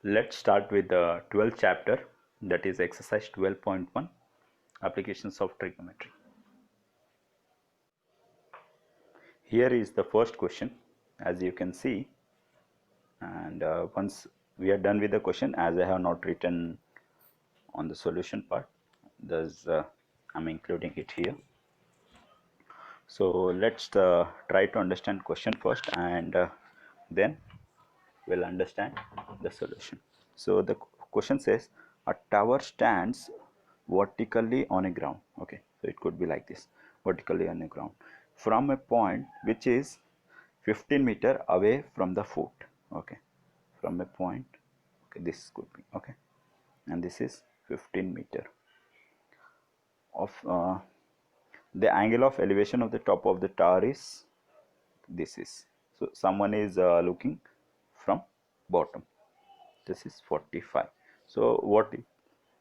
Let's start with the 12th chapter, that is exercise 12.1, applications of trigonometry. Here is the first question, as you can see, and once we are done with the question, as I have not written on the solution part, thus I'm including it here. So let's try to understand question first, and then we'll understand the solution. So the question says a tower stands vertically on a ground. Okay, so it could be like this, vertically on a ground from a point which is 15 meter away from the foot. Okay, from a point, okay, this could be, okay, and this is 15 meter of the angle of elevation of the top of the tower is this is, so someone is looking from bottom, this is 45. So what is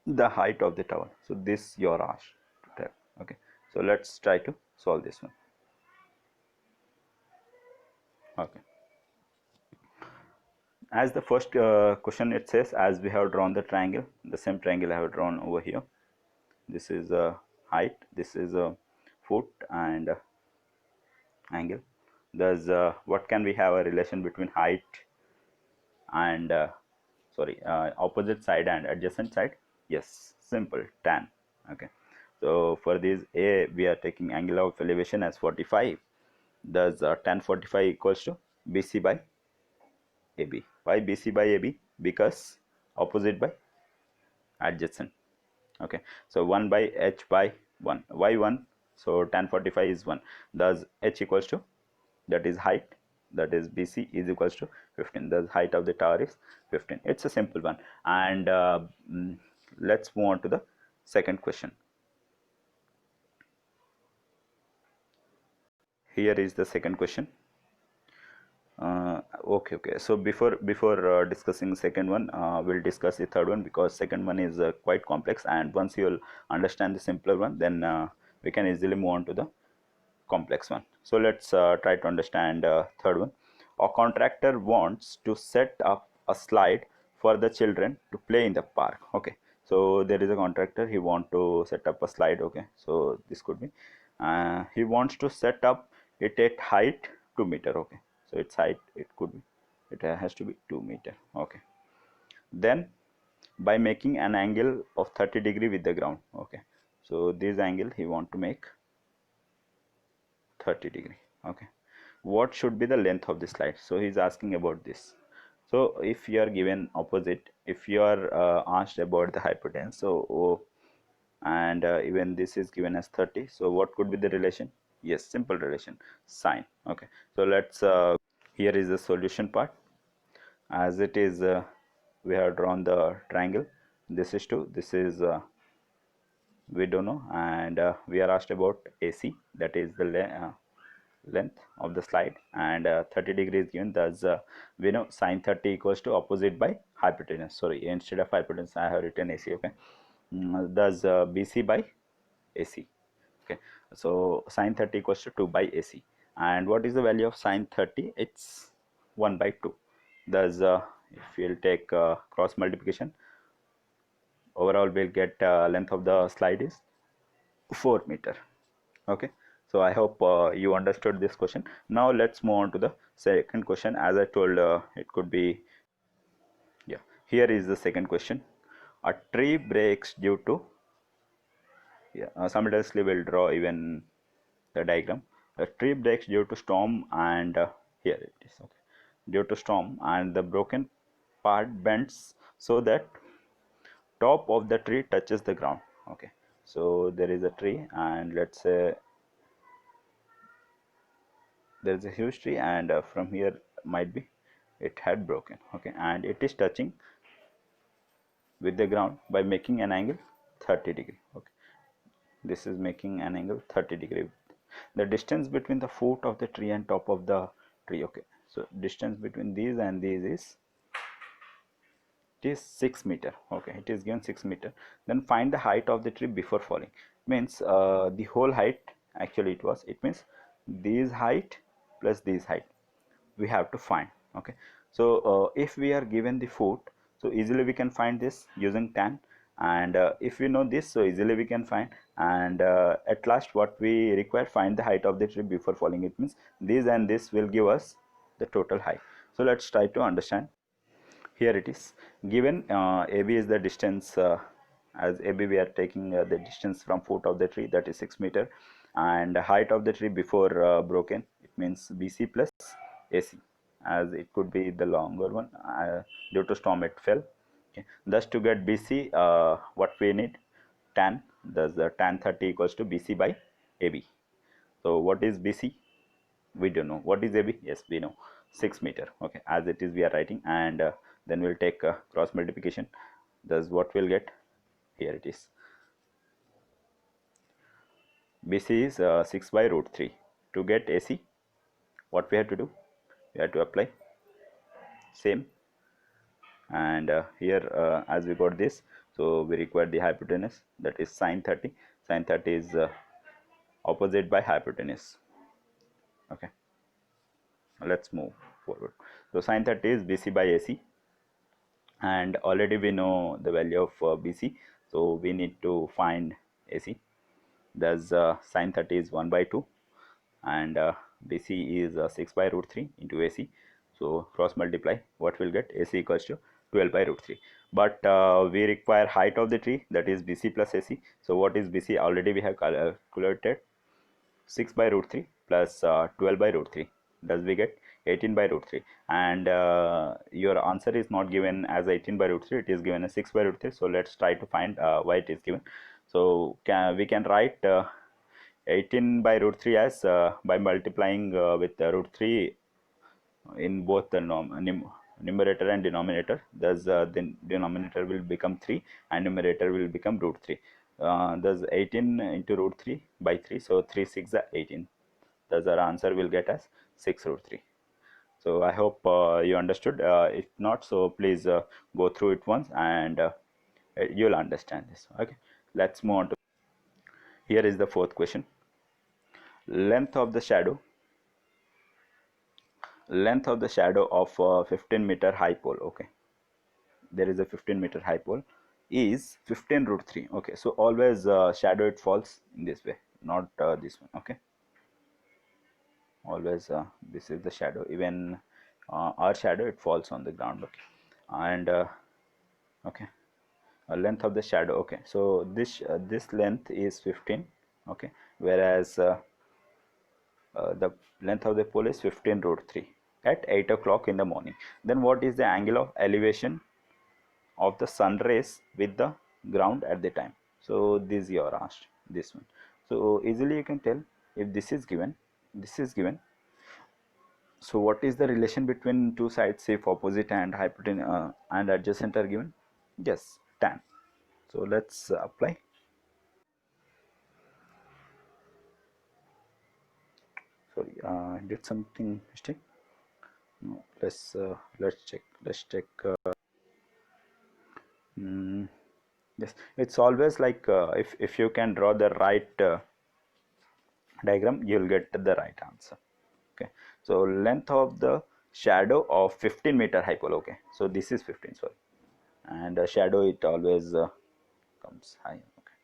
the height of the tower? So this you're asked to tell. Okay, so let's try to solve this one. Okay, as the first question, it says, as we have drawn the triangle, the same triangle I have drawn over here, this is a height, this is a foot, and angle. Thus what can we have a relation between height and opposite side and adjacent side? Yes, simple, tan. Okay, so for this a, we are taking angle of elevation as 45. Thus tan 45 equals to BC by AB. Why BC by AB? Because opposite by adjacent. Okay, so 1 by h by 1. Why 1? So tan 45 is 1. Thus h equals to, that is height, that is BC is equals to 15. The height of the tower is 15. It's a simple one. And let's move on to the second question. Here is the second question. Okay, so before discussing second one, we'll discuss the third one, because second one is quite complex, and once you'll understand the simpler one, then we can easily move on to the complex one. So let's try to understand third one. A contractor wants to set up a slide for the children to play in the park. Okay, so there is a contractor, he want to set up a slide. Okay, so this could be he wants to set up it at height 2 meter. Okay, so its height, it could be, it has to be 2 meter. Okay, then by making an angle of 30 degree with the ground. Okay, so this angle he want to make 30 degree. Okay, what should be the length of the slide? So he's asking about this. So if you are given opposite, if you are asked about the hypotenuse, so and even this is given as 30, so what could be the relation? Yes, simple relation, sine. Okay, so let's here is the solution part. As it is we have drawn the triangle, this is 2, this is we don't know, and we are asked about AC, that is the length of the slide, and 30 degrees given. Thus we know sine 30 equals to opposite by hypotenuse. Sorry, instead of hypotenuse I have written AC. Okay, thus BC by AC. Okay, so sine 30 equals to 2 by AC, and what is the value of sine 30? It's 1 by 2. Thus if we'll take cross multiplication, overall we'll get length of the slide is 4 meter. Okay, so I hope you understood this question. Now let's move on to the second question. As I told, it could be, yeah, here is the second question. A tree breaks due to, yeah, simultaneously we'll draw even the diagram. A tree breaks due to storm, and here it is. Okay, due to storm, and the broken part bends so that top of the tree touches the ground. Okay, so there is a tree, and let's say there is a huge tree, and from here might be it had broken. Okay, and it is touching with the ground by making an angle 30 degree. Okay, this is making an angle 30 degree. The distance between the foot of the tree and top of the tree. Okay, so distance between these and these is, it is 6 meter. Okay, it is given 6 meter. Then find the height of the tree before falling. Means the whole height, actually it means this height plus this height we have to find. Okay, so if we are given the foot, So easily we can find this using tan, and if we know this, so easily we can find. And at last what we require, find the height of the tree before falling. It means this and this will give us the total height. So let's try to understand. Here it is given, AB is the distance, as AB we are taking the distance from foot of the tree, that is 6 meter, and the height of the tree before broken, it means BC plus AC, as it could be the longer one, due to storm it fell. Okay. Thus to get BC, what we need, tan, thus the tan 30 equals to BC by AB. So what is BC? We don't know. What is AB? Yes, we know, 6 meter. Okay, as it is we are writing, and then we'll take cross multiplication. Thus what we'll get, here it is, BC is 6 by root 3. To get AC, what we have to do, we have to apply same, and here as we got this, so we require the hypotenuse, that is sine 30. Sine 30 is opposite by hypotenuse. Okay, let's move forward. So sine 30 is BC by AC, and already we know the value of BC, so we need to find AC. Thus sine 30 is 1 by 2, and BC is 6 by root 3 into AC. So cross multiply, what will get, AC equals to 12 by root 3. But we require height of the tree, that is BC plus AC. So what is BC? Already we have calculated, 6 by root 3 plus 12 by root 3, does we get 18 by root 3. And your answer is not given as 18 by root 3, it is given as 6 by root 3. So let's try to find why it is given. So we can write 18 by root 3 as by multiplying with root 3 in both the numerator and denominator. Thus the denominator will become 3 and numerator will become root 3. Thus 18 into root 3 by 3, so 3 6 are 18. Thus our answer will get as 6 root 3. So I hope you understood. If not, so please go through it once, and you'll understand this. Okay, let's move on to, here is the fourth question. Length of the shadow, length of the shadow of 15-meter high pole. Okay, there is a 15-meter high pole, is 15 root 3. Okay, so always shadow it falls in this way, not this one. Okay, always this is the shadow, even our shadow it falls on the ground. Okay, and okay, length of the shadow. Okay, so this length is 15. Okay, whereas the length of the pole is 15 root 3 at 8 o'clock in the morning. Then what is the angle of elevation of the sun rays with the ground at the time? So this you are asked, this one. So easily you can tell, if this is given, this is given, so what is the relation between two sides if opposite and hypotenuse and adjacent are given? Yes, tan. So let's apply. Sorry, I did something mistake. No, let's check. Let's check. Yes, it's always like if you can draw the right diagram, you'll get the right answer. Okay, so length of the shadow of 15-meter high pole. Okay, so this is 15, sorry, and shadow it always comes high. Okay,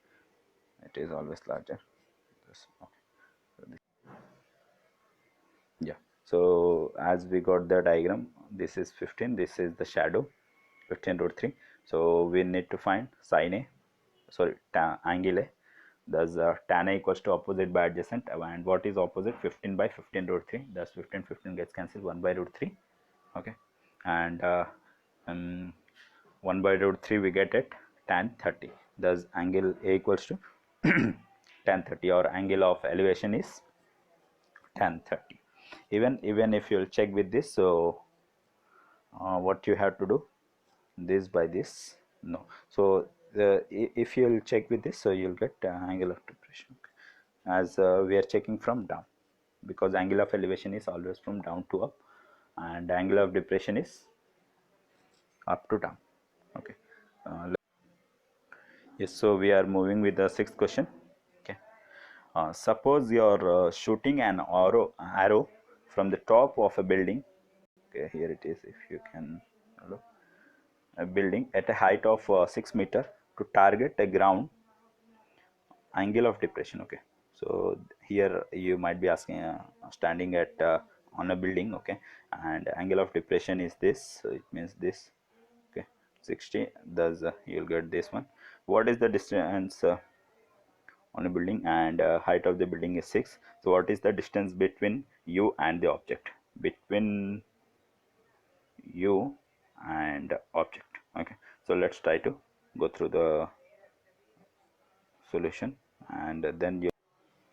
it is always larger. This, okay. So this, yeah, so as we got the diagram, this is 15, this is the shadow, 15 root 3. So we need to find sin A, sorry, angle A. Thus tan A equals to opposite by adjacent, and what is opposite? 15 by 15 root 3. Thus 15 15 gets cancelled, 1 by root 3. Okay, and 1 by root 3 we get it, tan 30. Thus angle A equals to tan 30, or angle of elevation is tan 30. Even if you'll check with this, so what you have to do, this by this, no, so if you'll check with this, so you'll get angle of depression. Okay, as we are checking from down, because angle of elevation is always from down to up, and angle of depression is up to down. Okay, yes, so we are moving with the sixth question. Okay, suppose you are shooting an arrow from the top of a building. Okay, here it is, if you can look, building at a height of 6 meter to target a ground angle of depression. Okay, so here you might be asking, standing at on a building, okay, and angle of depression is this, so it means this, okay, 60, thus you'll get this one. What is the distance on a building, and height of the building is 6, so what is the distance between you and the object, between you and object? Okay, so let's try to go through the solution, and then you,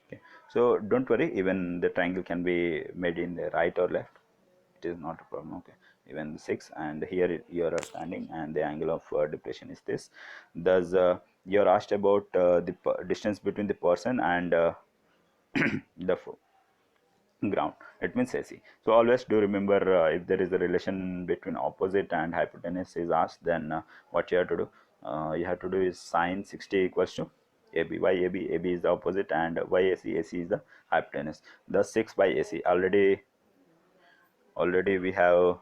okay, so don't worry, even the triangle can be made in the right or left, it is not a problem. Okay, even 6, and here you are standing and the angle of depression is this, thus you are asked about the distance between the person and the ground, it means AC. So always do remember, if there is a relation between opposite and hypotenuse is asked, then what you have to do, is sine 60 equals to AB. Why AB? AB is the opposite, and why AC? AC is the hypotenuse. Thus 6 by AC. Already we have